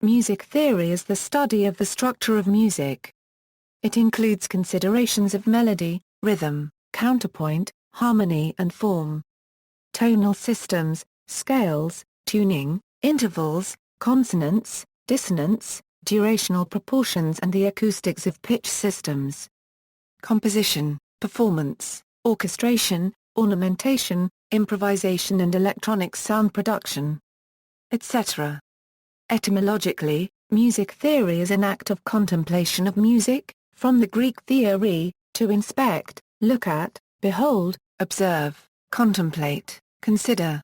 music theory is the study of the structure of music. It includes considerations of melody, rhythm, counterpoint, harmony and form. Tonal systems, scales, tuning, intervals, consonance, dissonance, durational proportions and the acoustics of pitch systems. Composition, performance, orchestration, ornamentation, improvisation and electronic sound production, etc. Etymologically, music theory is an act of contemplation of music, from the Greek theōreō, to inspect, look at, behold, observe, contemplate, consider.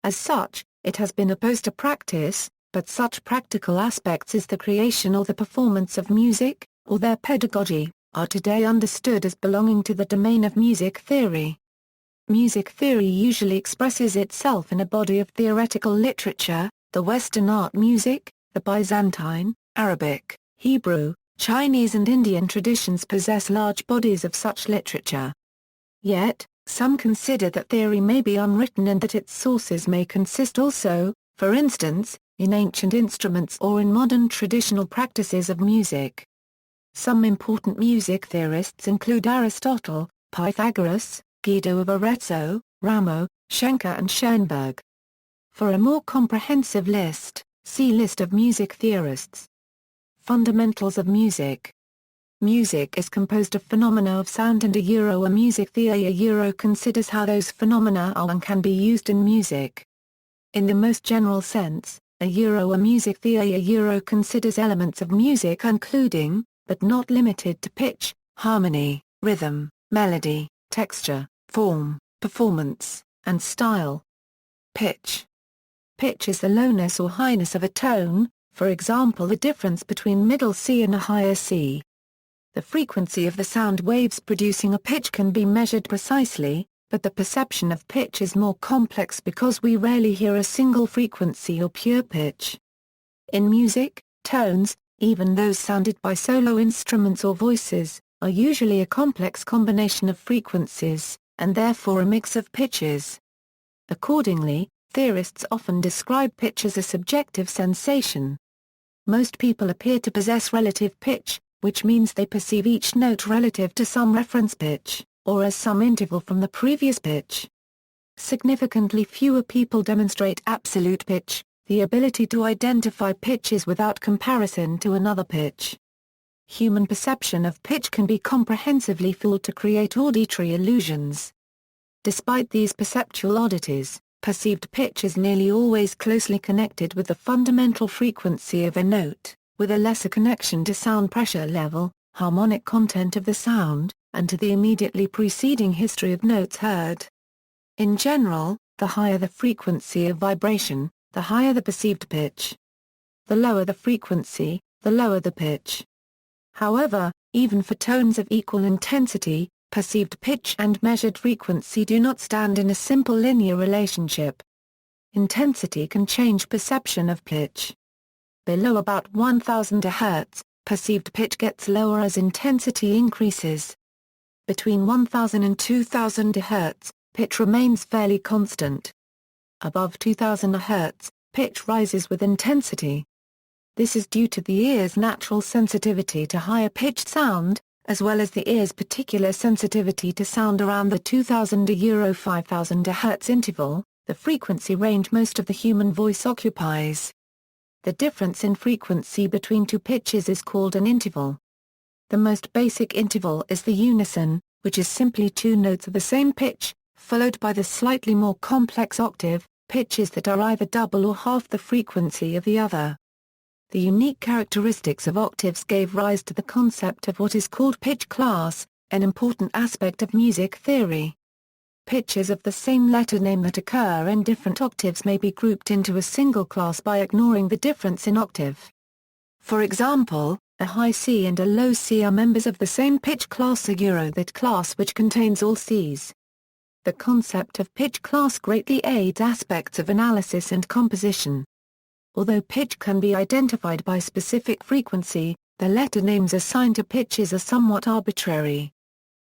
As such, it has been opposed to practice, but such practical aspects as the creation or the performance of music, or their pedagogy, are today understood as belonging to the domain of music theory. Music theory usually expresses itself in a body of theoretical literature. The Western art music, the Byzantine, Arabic, Hebrew, Chinese and Indian traditions possess large bodies of such literature. Yet, some consider that theory may be unwritten and that its sources may consist also, for instance, in ancient instruments or in modern traditional practices of music. Some important music theorists include Aristotle, Pythagoras, Guido of Arezzo, Rameau, Schenke and Schoenberg. For a more comprehensive list, see List of music theorists. Fundamentals of music. Music is composed of phenomena of sound and a music theory considers how those phenomena are and can be used in music. In the most general sense, a music theory considers elements of music including, but not limited to pitch, harmony, rhythm, melody, texture, form, performance, and style. Pitch. Pitch is the lowness or highness of a tone, for example the difference between middle C and a higher C. The frequency of the sound waves producing a pitch can be measured precisely, but the perception of pitch is more complex because we rarely hear a single frequency or pure pitch. In music, tones, even those sounded by solo instruments or voices, are usually a complex combination of frequencies, and therefore a mix of pitches. Accordingly, theorists often describe pitch as a subjective sensation. Most people appear to possess relative pitch, which means they perceive each note relative to some reference pitch, or as some interval from the previous pitch. Significantly fewer people demonstrate absolute pitch, the ability to identify pitches without comparison to another pitch. Human perception of pitch can be comprehensively fooled to create auditory illusions. Despite these perceptual oddities, perceived pitch is nearly always closely connected with the fundamental frequency of a note, with a lesser connection to sound pressure level, harmonic content of the sound, and to the immediately preceding history of notes heard. In general, the higher the frequency of vibration, the higher the perceived pitch. The lower the frequency, the lower the pitch. However, even for tones of equal intensity, perceived pitch and measured frequency do not stand in a simple linear relationship. Intensity can change perception of pitch. Below about 1000 Hz, perceived pitch gets lower as intensity increases. Between 1000 and 2000 Hz, pitch remains fairly constant. Above 2000 Hz, pitch rises with intensity. This is due to the ear's natural sensitivity to higher-pitched sound, as well as the ear's particular sensitivity to sound around the 2000 to 5000 Hz interval, the frequency range most of the human voice occupies. The difference in frequency between two pitches is called an interval. The most basic interval is the unison, which is simply two notes of the same pitch, followed by the slightly more complex octave, pitches that are either double or half the frequency of the other. The unique characteristics of octaves gave rise to the concept of what is called pitch class, an important aspect of music theory. Pitches of the same letter name that occur in different octaves may be grouped into a single class by ignoring the difference in octave. For example, a high C and a low C are members of the same pitch class, that class which contains all Cs. The concept of pitch class greatly aids aspects of analysis and composition. Although pitch can be identified by specific frequency, the letter names assigned to pitches are somewhat arbitrary.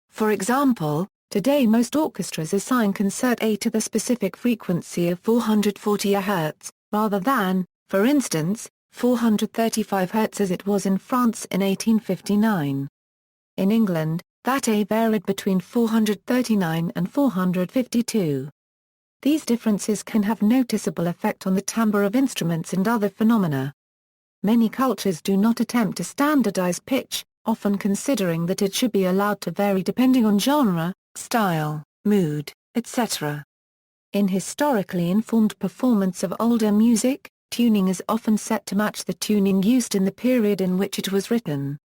For example, today most orchestras assign concert A to the specific frequency of 440 Hz, rather than, for instance, 435 Hz as it was in France in 1859. In England, that A varied between 439 and 452. These differences can have noticeable effect on the timbre of instruments and other phenomena. Many cultures do not attempt to standardize pitch, often considering that it should be allowed to vary depending on genre, style, mood, etc. In historically informed performance of older music, tuning is often set to match the tuning used in the period in which it was written.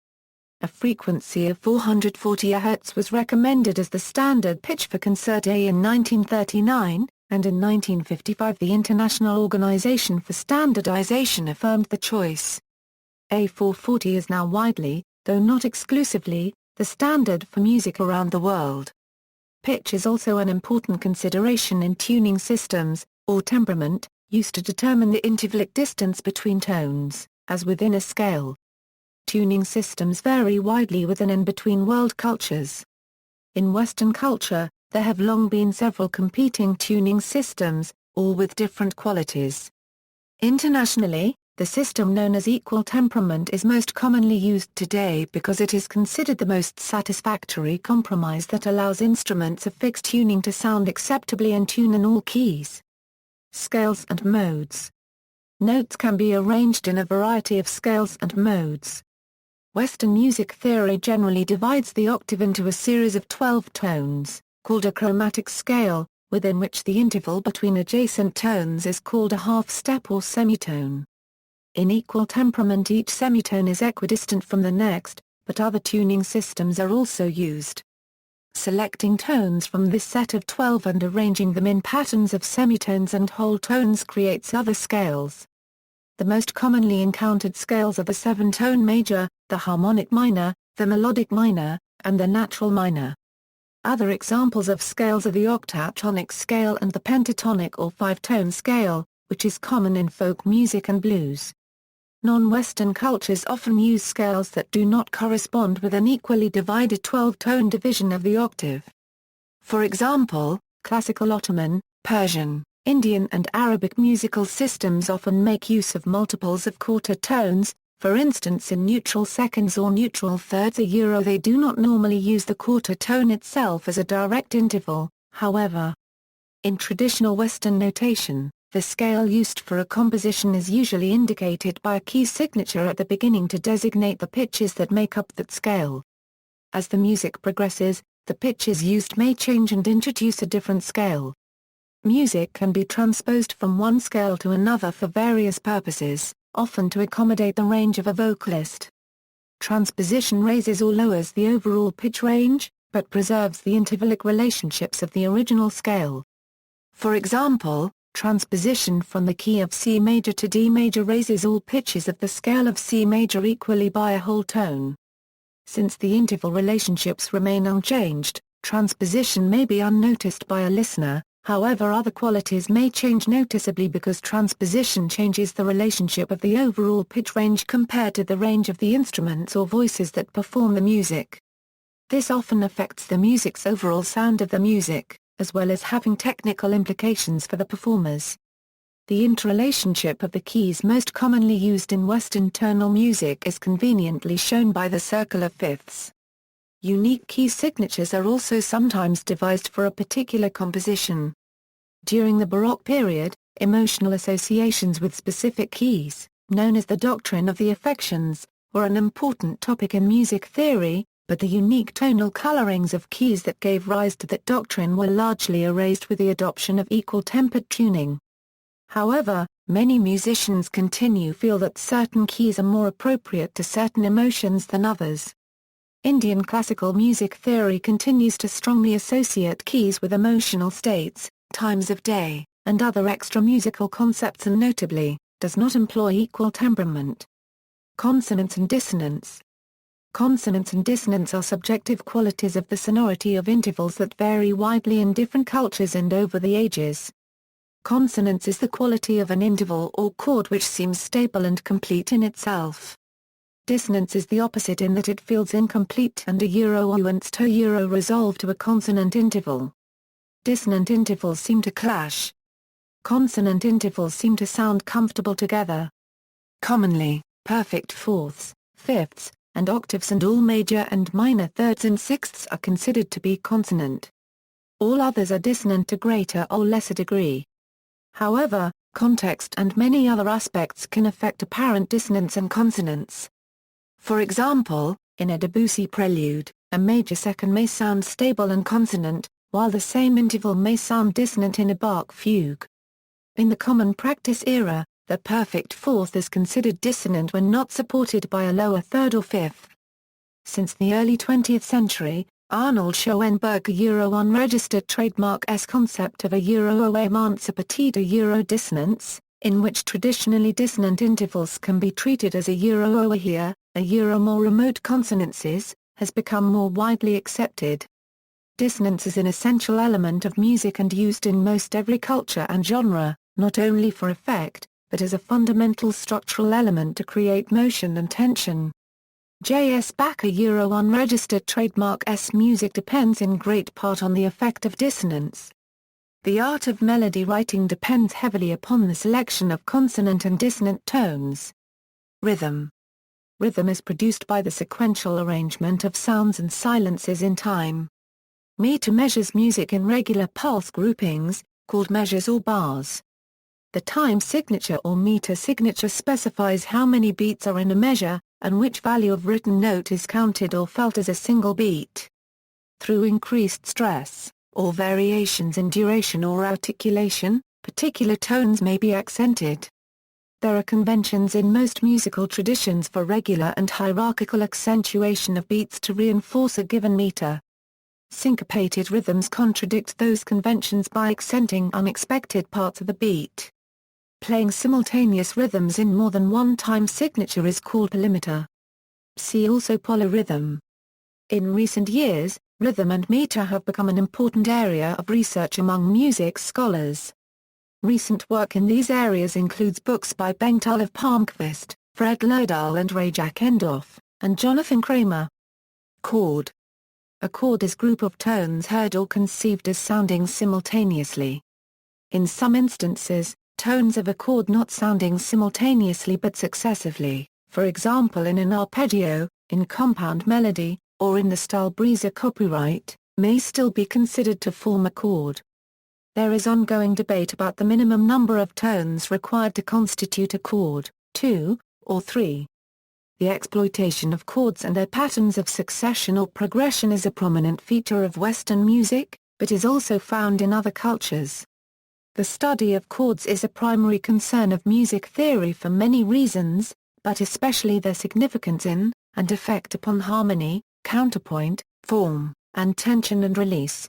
A frequency of 440 Hz was recommended as the standard pitch for Concert A in 1939, and in 1955 the International Organization for Standardization affirmed the choice. A440 is now widely, though not exclusively, the standard for music around the world. Pitch is also an important consideration in tuning systems, or temperament, used to determine the intervallic distance between tones, as within a scale. Tuning systems vary widely within and between world cultures. In Western culture, there have long been several competing tuning systems, all with different qualities. Internationally, the system known as equal temperament is most commonly used today because it is considered the most satisfactory compromise that allows instruments of fixed tuning to sound acceptably in tune in all keys. Scales and modes. Notes can be arranged in a variety of scales and modes. Western music theory generally divides the octave into a series of 12 tones, called a chromatic scale, within which the interval between adjacent tones is called a half-step or semitone. In equal temperament each semitone is equidistant from the next, but other tuning systems are also used. Selecting tones from this set of 12 and arranging them in patterns of semitones and whole tones creates other scales. The most commonly encountered scales are the seven-tone major, the harmonic minor, the melodic minor, and the natural minor. Other examples of scales are the octatonic scale and the pentatonic or five-tone scale, which is common in folk music and blues. Non-Western cultures often use scales that do not correspond with an equally divided 12-tone division of the octave. For example, classical Ottoman, Persian, Indian and Arabic musical systems often make use of multiples of quarter tones, for instance in neutral seconds or neutral thirds they do not normally use the quarter tone itself as a direct interval, however. In traditional Western notation, the scale used for a composition is usually indicated by a key signature at the beginning to designate the pitches that make up that scale. As the music progresses, the pitches used may change and introduce a different scale. Music can be transposed from one scale to another for various purposes, often to accommodate the range of a vocalist. Transposition raises or lowers the overall pitch range, but preserves the intervallic relationships of the original scale. For example, transposition from the key of C major to D major raises all pitches of the scale of C major equally by a whole tone. Since the interval relationships remain unchanged, transposition may be unnoticed by a listener. However, other qualities may change noticeably because transposition changes the relationship of the overall pitch range compared to the range of the instruments or voices that perform the music. This often affects the music's overall sound of the music, as well as having technical implications for the performers. The interrelationship of the keys most commonly used in Western tonal music is conveniently shown by the circle of fifths. Unique key signatures are also sometimes devised for a particular composition. During the Baroque period, emotional associations with specific keys, known as the Doctrine of the Affections, were an important topic in music theory, but the unique tonal colorings of keys that gave rise to that doctrine were largely erased with the adoption of equal-tempered tuning. However, many musicians continue to feel that certain keys are more appropriate to certain emotions than others. Indian classical music theory continues to strongly associate keys with emotional states, times of day, and other extra-musical concepts and notably, does not employ equal temperament. Consonance and dissonance. Consonance and dissonance are subjective qualities of the sonority of intervals that vary widely in different cultures and over the ages. Consonance is the quality of an interval or chord which seems stable and complete in itself. Dissonance is the opposite in that it feels incomplete and a resolve to a consonant interval. Dissonant intervals seem to clash. Consonant intervals seem to sound comfortable together. Commonly, perfect fourths, fifths, and octaves and all major and minor thirds and sixths are considered to be consonant. All others are dissonant to greater or lesser degree. However, context and many other aspects can affect apparent dissonance and consonance. For example, in a Debussy prelude, a major second may sound stable and consonant, while the same interval may sound dissonant in a Bach fugue. In the common practice era, the perfect fourth is considered dissonant when not supported by a lower third or fifth. Since the early 20th century, Arnold Schoenberg unregistered trademark S concept of a emancipated dissonance, in which traditionally dissonant intervals can be treated as a here, a more remote consonances, has become more widely accepted. Dissonance is an essential element of music and used in most every culture and genre, not only for effect, but as a fundamental structural element to create motion and tension. J.S. Bach unregistered trademark S music depends in great part on the effect of dissonance. The art of melody writing depends heavily upon the selection of consonant and dissonant tones. Rhythm. Rhythm is produced by the sequential arrangement of sounds and silences in time. Meter measures music in regular pulse groupings, called measures or bars. The time signature or meter signature specifies how many beats are in a measure, and which value of written note is counted or felt as a single beat. Through increased stress, or variations in duration or articulation, particular tones may be accented. There are conventions in most musical traditions for regular and hierarchical accentuation of beats to reinforce a given meter. Syncopated rhythms contradict those conventions by accenting unexpected parts of the beat. Playing simultaneous rhythms in more than one time signature is called polymeter. See also polyrhythm. In recent years, rhythm and meter have become an important area of research among music scholars. Recent work in these areas includes books by Bengt Olof Palmqvist, Fred Lödahl and Ray-Jack Endorf, and Jonathan Kramer. Chord. A chord is group of tones heard or conceived as sounding simultaneously. In some instances, tones of a chord not sounding simultaneously but successively, for example in an arpeggio, in compound melody, or in the style Breezer copyright, may still be considered to form a chord. There is ongoing debate about the minimum number of tones required to constitute a chord, 2, or 3. The exploitation of chords and their patterns of succession or progression is a prominent feature of Western music, but is also found in other cultures. The study of chords is a primary concern of music theory for many reasons, but especially their significance in, and effect upon harmony, counterpoint, form, and tension and release.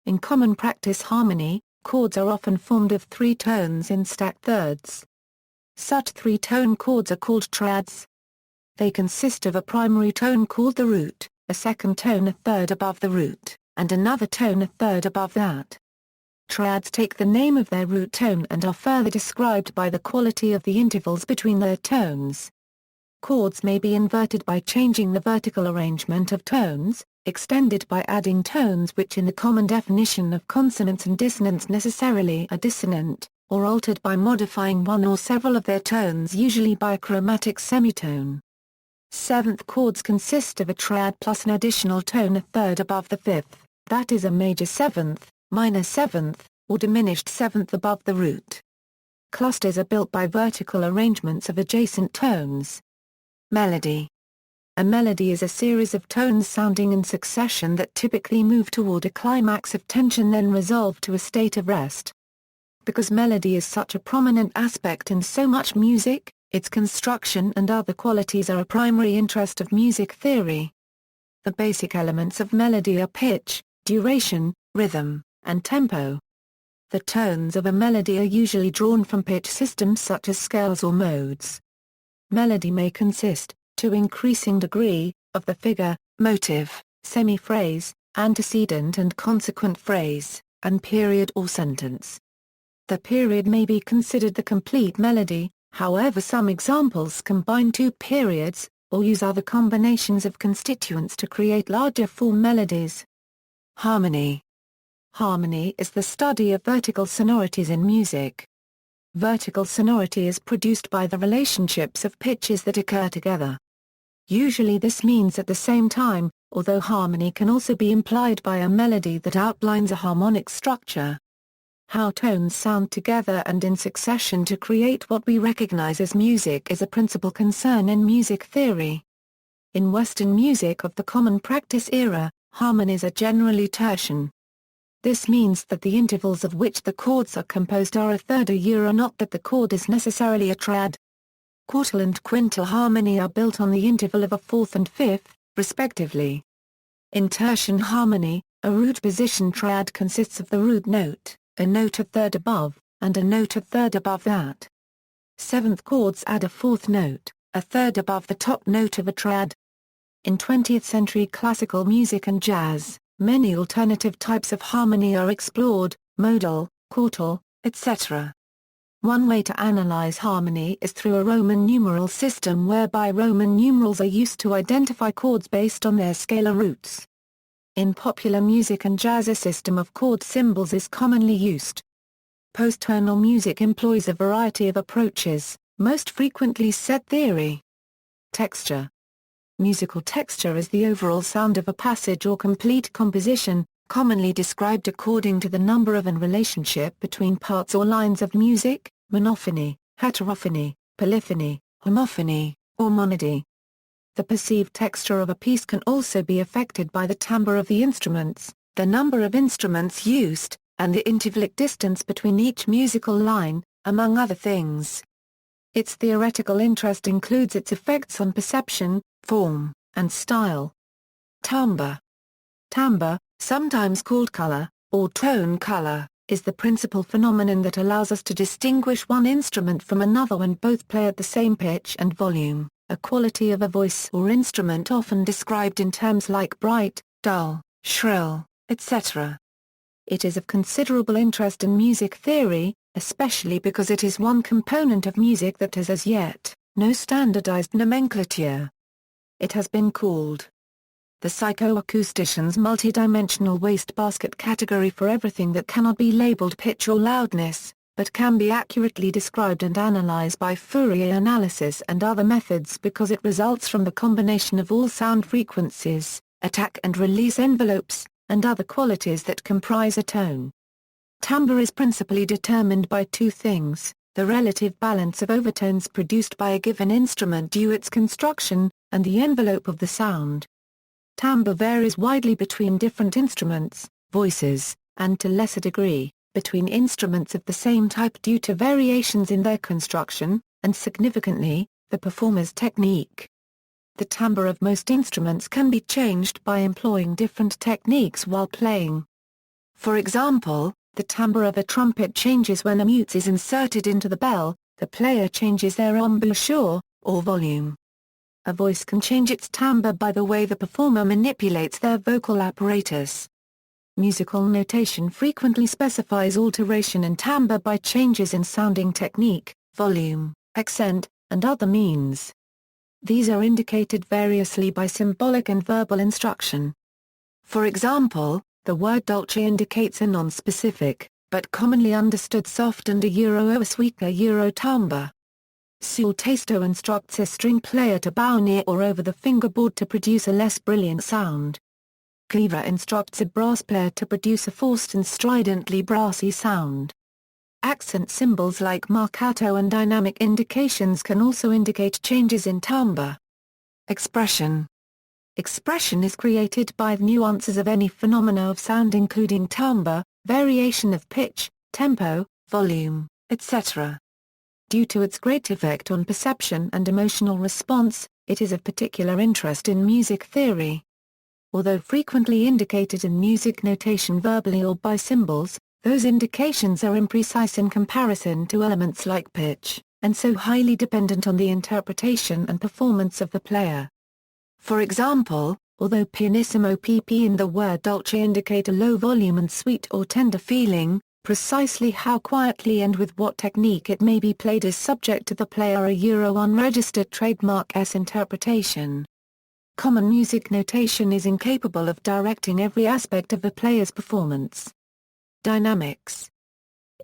In common practice harmony, chords are often formed of 3 tones in stacked thirds. Such 3-tone chords are called triads. They consist of a primary tone called the root, a second tone a third above the root, and another tone a third above that. Triads take the name of their root tone and are further described by the quality of the intervals between their tones. Chords may be inverted by changing the vertical arrangement of tones, extended by adding tones which in the common definition of consonance and dissonance necessarily are dissonant, or altered by modifying one or several of their tones usually by a chromatic semitone. Seventh chords consist of a triad plus an additional tone a third above the fifth, that is a major seventh, minor seventh, or diminished seventh above the root. Clusters are built by vertical arrangements of adjacent tones. Melody. A melody is a series of tones sounding in succession that typically move toward a climax of tension then resolve to a state of rest. Because melody is such a prominent aspect in so much music, its construction and other qualities are a primary interest of music theory. The basic elements of melody are pitch, duration, rhythm, and tempo. The tones of a melody are usually drawn from pitch systems such as scales or modes. Melody may consist, to increasing degree, of the figure, motive, semi-phrase, antecedent and consequent phrase, and period or sentence. The period may be considered the complete melody, however some examples combine 2 periods, or use other combinations of constituents to create larger form melodies. Harmony. Harmony is the study of vertical sonorities in music. Vertical sonority is produced by the relationships of pitches that occur together. Usually this means at the same time, although harmony can also be implied by a melody that outlines a harmonic structure. How tones sound together and in succession to create what we recognize as music is a principal concern in music theory. In Western music of the common practice era, harmonies are generally tertian. This means that the intervals of which the chords are composed are a third or not that the chord is necessarily a triad. Quartal and quintal harmony are built on the interval of a fourth and fifth, respectively. In tertian harmony, a root position triad consists of the root note, a note a third above, and a note a third above that. Seventh chords add a fourth note, a third above the top note of a triad. In 20th century classical music and jazz, many alternative types of harmony are explored, modal, quartal, etc. One way to analyze harmony is through a Roman numeral system whereby Roman numerals are used to identify chords based on their scalar roots. In popular music and jazz a system of chord symbols is commonly used. Post-tonal music employs a variety of approaches, most frequently set theory. Texture. Musical texture is the overall sound of a passage or complete composition, commonly described according to the number of and relationship between parts or lines of music, monophony, heterophony, polyphony, homophony, or monody. The perceived texture of a piece can also be affected by the timbre of the instruments, the number of instruments used, and the intervallic distance between each musical line, among other things. Its theoretical interest includes its effects on perception, form, and style. Timbre. Timbre, sometimes called color, or tone color, is the principal phenomenon that allows us to distinguish one instrument from another when both play at the same pitch and volume, a quality of a voice or instrument often described in terms like bright, dull, shrill, etc. It is of considerable interest in music theory, especially because it is one component of music that has as yet no standardized nomenclature. It has been called the psychoacoustician's multidimensional wastebasket category for everything that cannot be labeled pitch or loudness, but can be accurately described and analyzed by Fourier analysis and other methods because it results from the combination of all sound frequencies, attack and release envelopes, and other qualities that comprise a tone. Timbre is principally determined by two things: the relative balance of overtones produced by a given instrument due its construction, and the envelope of the sound. Timbre varies widely between different instruments, voices, and to lesser degree, between instruments of the same type due to variations in their construction, and significantly, the performer's technique. The timbre of most instruments can be changed by employing different techniques while playing. For example, the timbre of a trumpet changes when a mute is inserted into the bell, the player changes their embouchure, or volume. A voice can change its timbre by the way the performer manipulates their vocal apparatus. Musical notation frequently specifies alteration in timbre by changes in sounding technique, volume, accent, and other means. These are indicated variously by symbolic and verbal instruction. For example, the word dolce indicates a non-specific, but commonly understood soft and a sweeter timbre. Sul tasto instructs a string player to bow near or over the fingerboard to produce a less brilliant sound. Cleaver instructs a brass player to produce a forced and stridently brassy sound. Accent symbols like marcato and dynamic indications can also indicate changes in timbre. Expression. Expression is created by the nuances of any phenomena of sound including timbre, variation of pitch, tempo, volume, etc. Due to its great effect on perception and emotional response, it is of particular interest in music theory. Although frequently indicated in music notation verbally or by symbols, those indications are imprecise in comparison to elements like pitch, and so highly dependent on the interpretation and performance of the player. For example, although pianissimo pp and the word dolce indicate a low volume and sweet or tender feeling, precisely how quietly and with what technique it may be played is subject to the player unregistered trademark's interpretation. Common music notation is incapable of directing every aspect of the player's performance. Dynamics.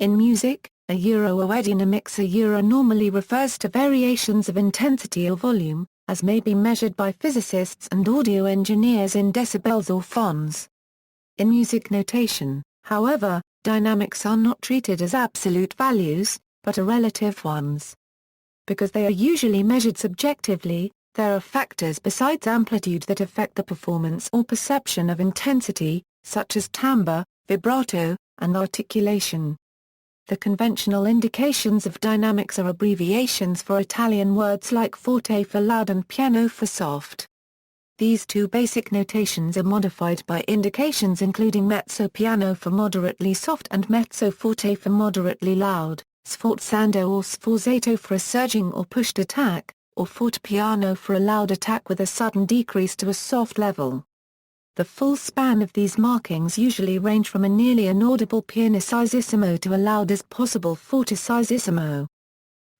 In music, Audionamics normally refers to variations of intensity or volume, as may be measured by physicists and audio engineers in decibels or phons. In music notation, however, dynamics are not treated as absolute values, but are relative ones. Because they are usually measured subjectively, there are factors besides amplitude that affect the performance or perception of intensity, such as timbre, vibrato, and articulation. The conventional indications of dynamics are abbreviations for Italian words like forte for loud and piano for soft. These two basic notations are modified by indications including mezzo piano for moderately soft and mezzo forte for moderately loud, sforzando or sforzato for a surging or pushed attack, or fortepiano for a loud attack with a sudden decrease to a soft level. The full span of these markings usually range from a nearly inaudible pianissimo to a loud as possible fortissimo.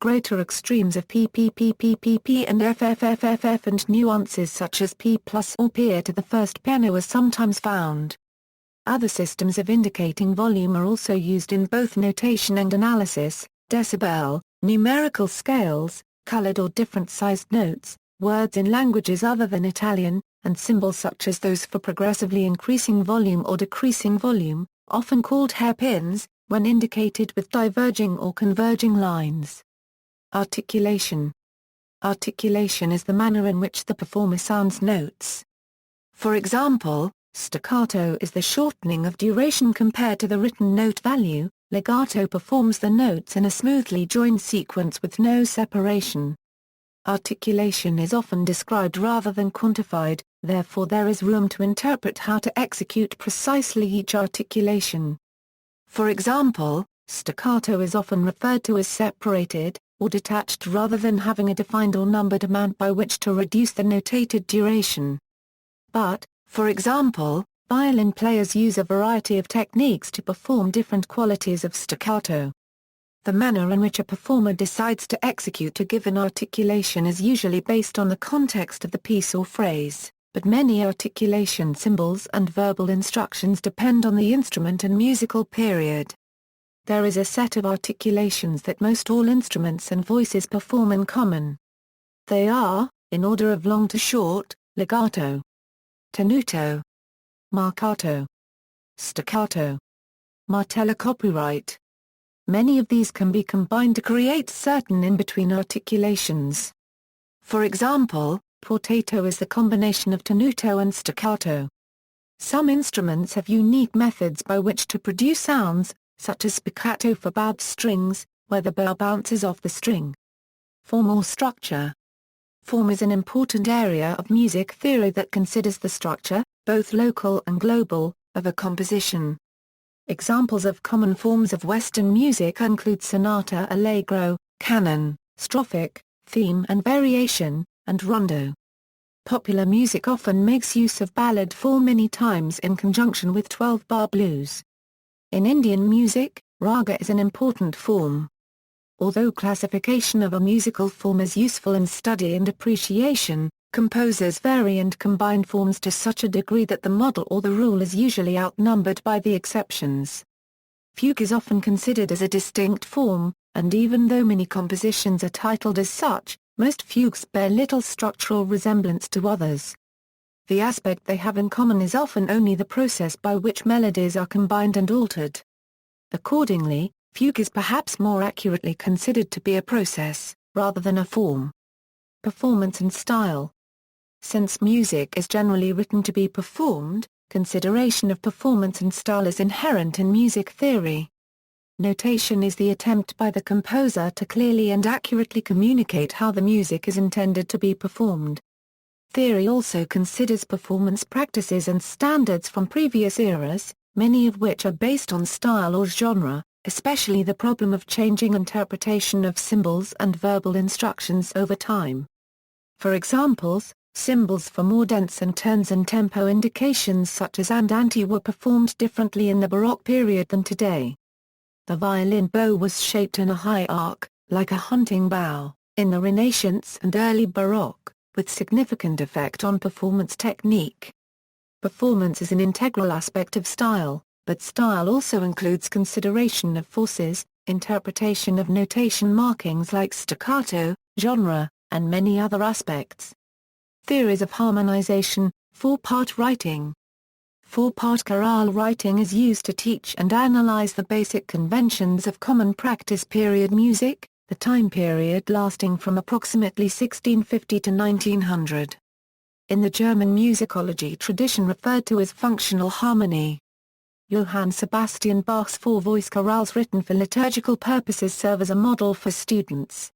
Greater extremes of PPPPPP and FFFFF and nuances such as P plus or P to the first piano are sometimes found. Other systems of indicating volume are also used in both notation and analysis: decibel, numerical scales, colored or different-sized notes, words in languages other than Italian, and symbols such as those for progressively increasing volume or decreasing volume, often called hairpins, when indicated with diverging or converging lines. Articulation. Articulation is the manner in which the performer sounds notes. For example, staccato is the shortening of duration compared to the written note value, legato performs the notes in a smoothly joined sequence with no separation. Articulation is often described rather than quantified, therefore there is room to interpret how to execute precisely each articulation. For example, staccato is often referred to as separated, or detached rather than having a defined or numbered amount by which to reduce the notated duration. But, for example, violin players use a variety of techniques to perform different qualities of staccato. The manner in which a performer decides to execute a given articulation is usually based on the context of the piece or phrase, but many articulation symbols and verbal instructions depend on the instrument and musical period. There is a set of articulations that most all instruments and voices perform in common. They are, in order of long to short, legato, tenuto, marcato, staccato, martello. Copyright. Many of these can be combined to create certain in-between articulations. For example, portato is the combination of tenuto and staccato. Some instruments have unique methods by which to produce sounds, such as spiccato for bowed strings, where the bow bounces off the string. Form or structure. Form is an important area of music theory that considers the structure, both local and global, of a composition. Examples of common forms of Western music include sonata allegro, canon, strophic, theme and variation, and rondo. Popular music often makes use of ballad form many times in conjunction with 12-bar blues. In Indian music, raga is an important form. Although classification of a musical form is useful in study and appreciation, composers vary and combine forms to such a degree that the model or the rule is usually outnumbered by the exceptions. Fugue is often considered as a distinct form, and even though many compositions are titled as such, most fugues bear little structural resemblance to others. The aspect they have in common is often only the process by which melodies are combined and altered. Accordingly, fugue is perhaps more accurately considered to be a process, rather than a form. Performance and style. Since music is generally written to be performed, consideration of performance and style is inherent in music theory. Notation is the attempt by the composer to clearly and accurately communicate how the music is intended to be performed. Theory also considers performance practices and standards from previous eras, many of which are based on style or genre, especially the problem of changing interpretation of symbols and verbal instructions over time. For examples, symbols for more dense and turns and tempo indications such as andante were performed differently in the Baroque period than today. The violin bow was shaped in a high arc, like a hunting bow, in the Renaissance and early Baroque, with significant effect on performance technique. Performance is an integral aspect of style, but style also includes consideration of forces, interpretation of notation markings like staccato, genre, and many other aspects. Theories of harmonization, four-part writing. Four-part chorale writing is used to teach and analyze the basic conventions of common practice period music, the time period lasting from approximately 1650 to 1900. In the German musicology tradition referred to as functional harmony. Johann Sebastian Bach's four-voice chorales written for liturgical purposes serve as a model for students.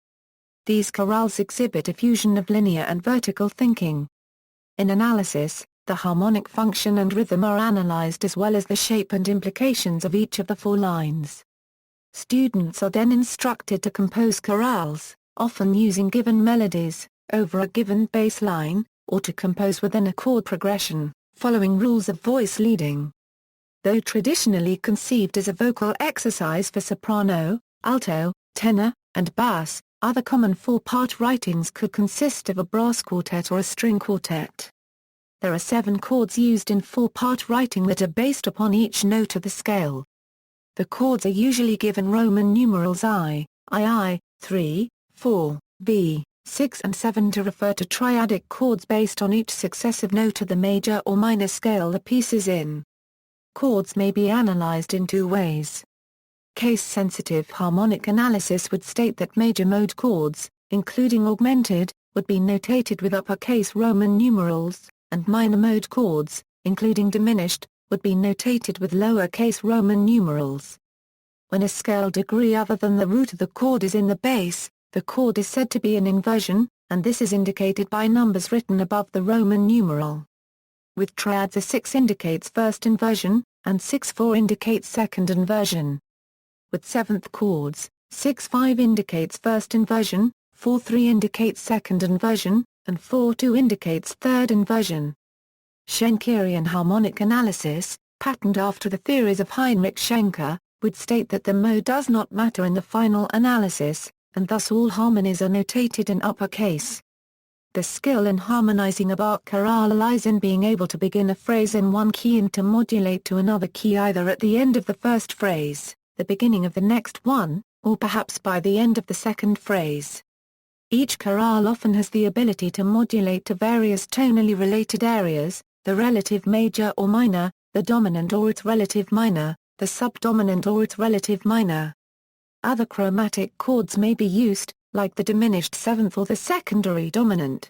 These chorales exhibit a fusion of linear and vertical thinking. In analysis, the harmonic function and rhythm are analyzed as well as the shape and implications of each of the four lines. Students are then instructed to compose chorales, often using given melodies, over a given bass line, or to compose within a chord progression, following rules of voice leading. Though traditionally conceived as a vocal exercise for soprano, alto, tenor, and bass, other common four-part writings could consist of a brass quartet or a string quartet. There are 7 chords used in four-part writing that are based upon each note of the scale. The chords are usually given Roman numerals I, 3, 4, B, 6 and 7 to refer to triadic chords based on each successive note of the major or minor scale the piece is in. Chords may be analyzed in 2 ways. Case-sensitive harmonic analysis would state that major mode chords, including augmented, would be notated with uppercase Roman numerals, and minor mode chords, including diminished, would be notated with lowercase Roman numerals. When a scale degree other than the root of the chord is in the bass, the chord is said to be an inversion, and this is indicated by numbers written above the Roman numeral. With triads a 6 indicates first inversion, and 6-4 indicates second inversion. With 7th chords, 6-5 indicates first inversion, 4-3 indicates second inversion, and 4-2 indicates third inversion. Schenkerian harmonic analysis, patterned after the theories of Heinrich Schenke, would state that the mode does not matter in the final analysis, and thus all harmonies are notated in uppercase. The skill in harmonizing a Bach chorale lies in being able to begin a phrase in one key and to modulate to another key either at the end of the first phrase, the beginning of the next one, or perhaps by the end of the second phrase. Each chorale often has the ability to modulate to various tonally related areas, the relative major or minor, the dominant or its relative minor, the subdominant or its relative minor. Other chromatic chords may be used, like the diminished 7th or the secondary dominant.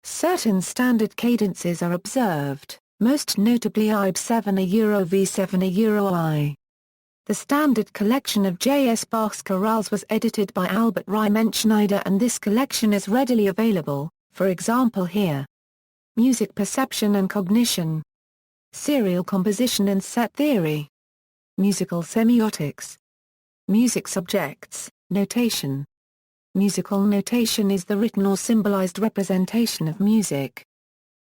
Certain standard cadences are observed, most notably IB7 a V7 a I. The standard collection of J.S. Bach's chorales was edited by Albert Riemenschneider and this collection is readily available, for example here. Music perception and cognition. Serial composition and set theory. Musical semiotics. Music subjects, notation. Musical notation is the written or symbolized representation of music.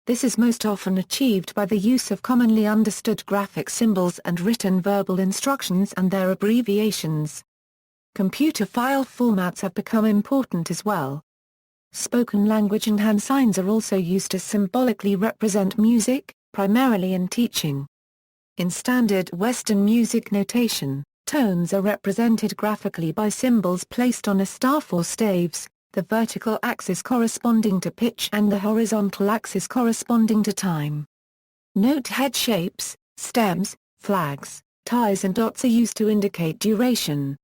This is most often achieved by the use of commonly understood graphic symbols and written verbal instructions and their abbreviations. Computer file formats have become important as well. Spoken language and hand signs are also used to symbolically represent music, primarily in teaching. In standard Western music notation, tones are represented graphically by symbols placed on a staff or staves, the vertical axis corresponding to pitch and the horizontal axis corresponding to time. Note head shapes, stems, flags, ties and dots are used to indicate duration.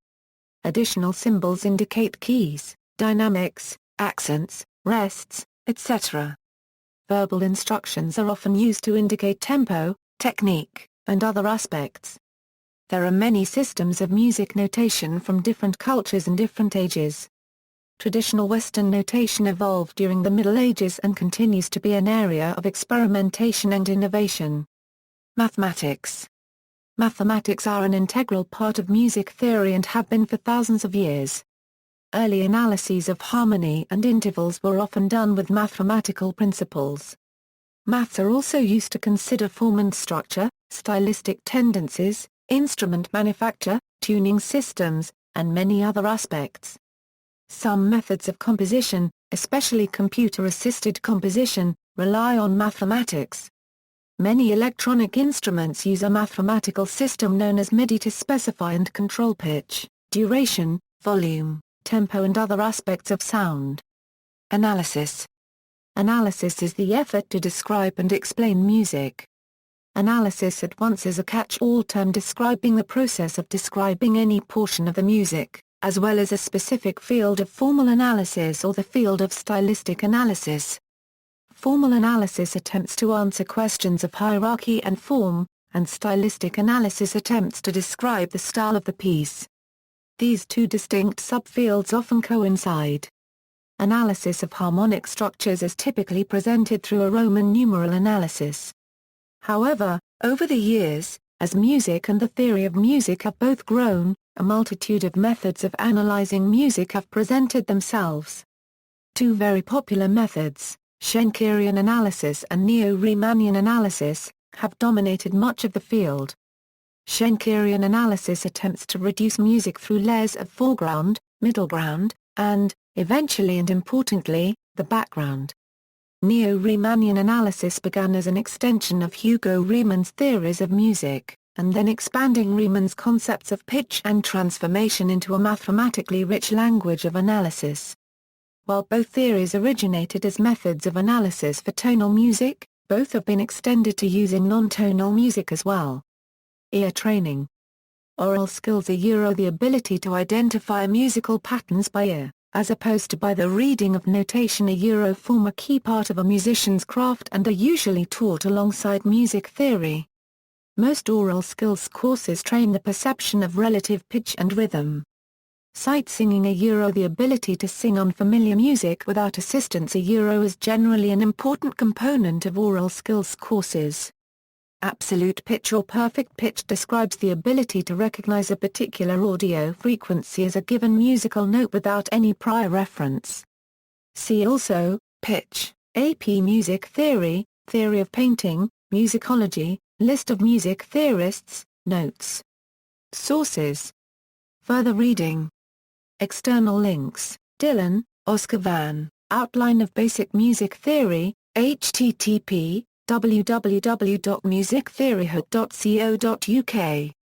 Additional symbols indicate keys, dynamics, accents, rests, etc. Verbal instructions are often used to indicate tempo, technique, and other aspects. There are many systems of music notation from different cultures and different ages. Traditional Western notation evolved during the Middle Ages and continues to be an area of experimentation and innovation. Mathematics. Mathematics are an integral part of music theory and have been for thousands of years. Early analyses of harmony and intervals were often done with mathematical principles. Maths are also used to consider form and structure, stylistic tendencies, instrument manufacture, tuning systems, and many other aspects. Some methods of composition, especially computer-assisted composition, rely on mathematics. Many electronic instruments use a mathematical system known as MIDI to specify and control pitch, duration, volume, tempo and other aspects of sound. Analysis. Analysis is the effort to describe and explain music. Analysis at once is a catch-all term describing the process of describing any portion of the music, as well as a specific field of formal analysis or the field of stylistic analysis. Formal analysis attempts to answer questions of hierarchy and form, and stylistic analysis attempts to describe the style of the piece. These two distinct subfields often coincide. Analysis of harmonic structures is typically presented through a Roman numeral analysis. However, over the years, as music and the theory of music have both grown, a multitude of methods of analyzing music have presented themselves. Two very popular methods, Shankarian analysis and neo-Riemannian analysis, have dominated much of the field. Shankarian analysis attempts to reduce music through layers of foreground, middle ground, and, eventually and importantly, the background. Neo-Riemannian analysis began as an extension of Hugo Riemann's theories of music, and then expanding Riemann's concepts of pitch and transformation into a mathematically rich language of analysis. While both theories originated as methods of analysis for tonal music, both have been extended to using non-tonal music as well. Ear training. Oral skills are the ability to identify musical patterns by ear, as opposed to by the reading of notation. Form a key part of a musician's craft and are usually taught alongside music theory. Most oral skills courses train the perception of relative pitch and rhythm. Sight singing. The ability to sing on familiar music without assistance. Is generally an important component of oral skills courses. Absolute pitch or perfect pitch describes the ability to recognize a particular audio frequency as a given musical note without any prior reference. See also, pitch, AP Music Theory, Theory of Painting, Musicology, List of music theorists, Notes. Sources. Further reading. External links, Dylan, Oscar van, Outline of Basic Music Theory, http://www.musictheoryhood.co.uk